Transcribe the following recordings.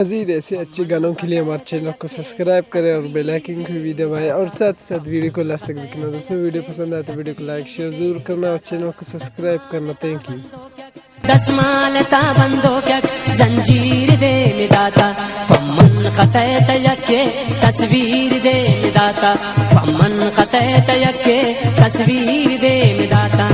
मज़ीद ऐसे अच्छे गानों के लिए हमारे चैनल को सब्सक्राइब करें और बेल आइकन को भी दबाएं और साथ साथ वीडियो को लास्ट तक देखना। दोस्तों वीडियो पसंद आए तो वीडियो को लाइक शेयर ज़रूर करना और चैनल को सब्सक्राइब करना। Thank you. दस्मालता बंदो क्या जंजीर दे दाता पम्मन खतय तयके तस्वीर दे दाता पम्मन खतय तयके तस्वीर दे दाता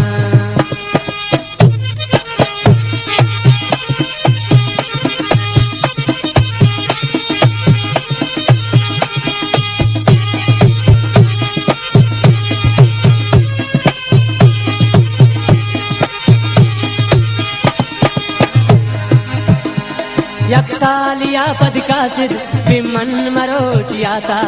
यक्सालिया पद कासिद विमन मरोचियाता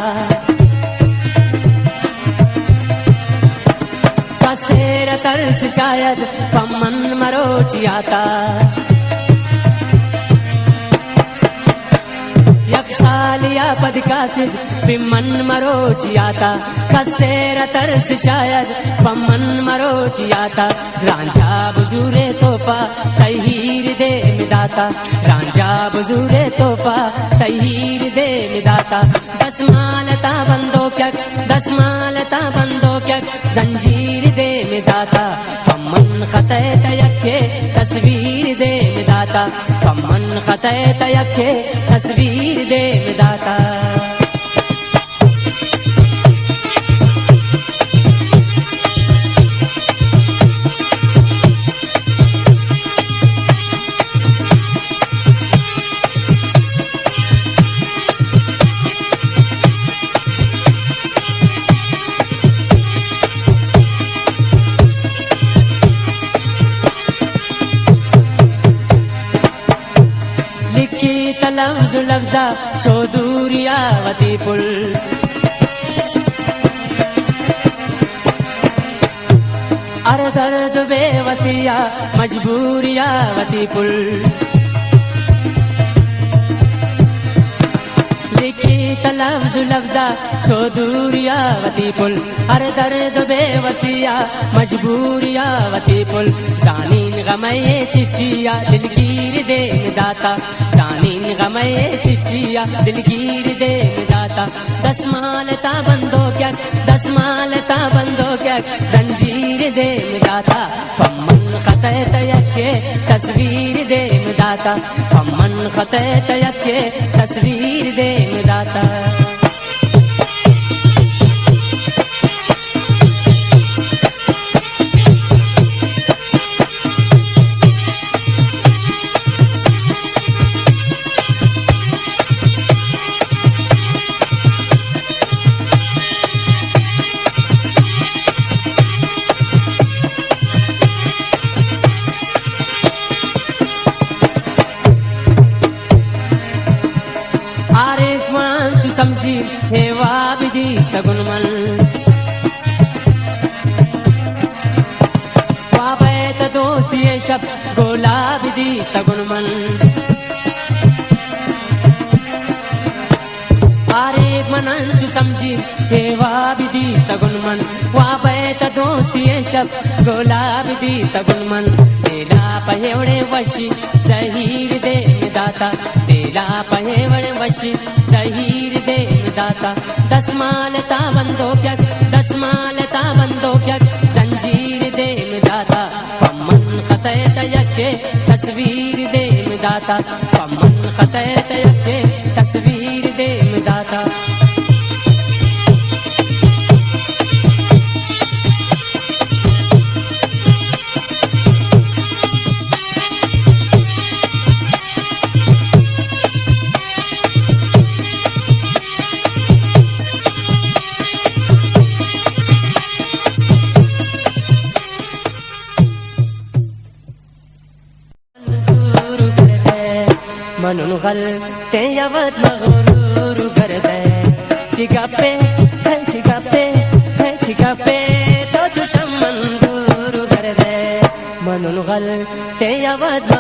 कसेर तरस शायद पमन मरोचियाता यक्सालिया पद कासिद विमन मरोचियाता कसेर तरस शायद पमन मरोचियाता रांझा बुजुरे तोपा तहीर दे दाता रांझा बुजुरे तोपा तहीर दे दाता दस्मालता बंदो क्या दस्मालता बंदो क्या जंजीर दे दाता पम्मन खतय तयके तस्वीर दे दाता पम्मन खतय तयके तस्वीर दे दाता लफ्ज लफ्जा चौधुरियावती पुल अर दर्द बेवसिया मजबूरियावती पुल लिखी लफ्ज लफ्जा चौधुरियावती पुल अर दर्द बेवसिया मजबूरियावती पुल जानीन गमये चिट्ठिया दिलगीर दे दाता जानीन गमये चिट्ठिया दिलगीर दे दाता दस्मालता बंदो क्या दस्मालता बंदो क्या जंजीर दे दाता पम्मन खतय तयके तस्वीर दे दाता पम्मन खतय तयके तस्वीर दे दाता समझी हेवा विधि सगुनमन वाबैत दोस्ती शब गोला विधि सगुनमन आरे मनंशु समझी हेवा विधि सगुनमन वाबैत दोस्ती शब गोला विधि सगुनमन तेरा पहेवड़े वशी सहीर दे दाता तेरा पहेवड़े वशी सहीर दे दाता दस्मालता बंदो क्या दस्मालता बंदो क्या जंजीर दे दाता पम्मन खतय तयके तस्वीर दे दाता पम्मन खतय तयके तस्वीर दे दाता मनुन गल ते यवत मगरूर कर दे चिगापे तो चुशम मंदूर कर दे मनुन गल ते यवत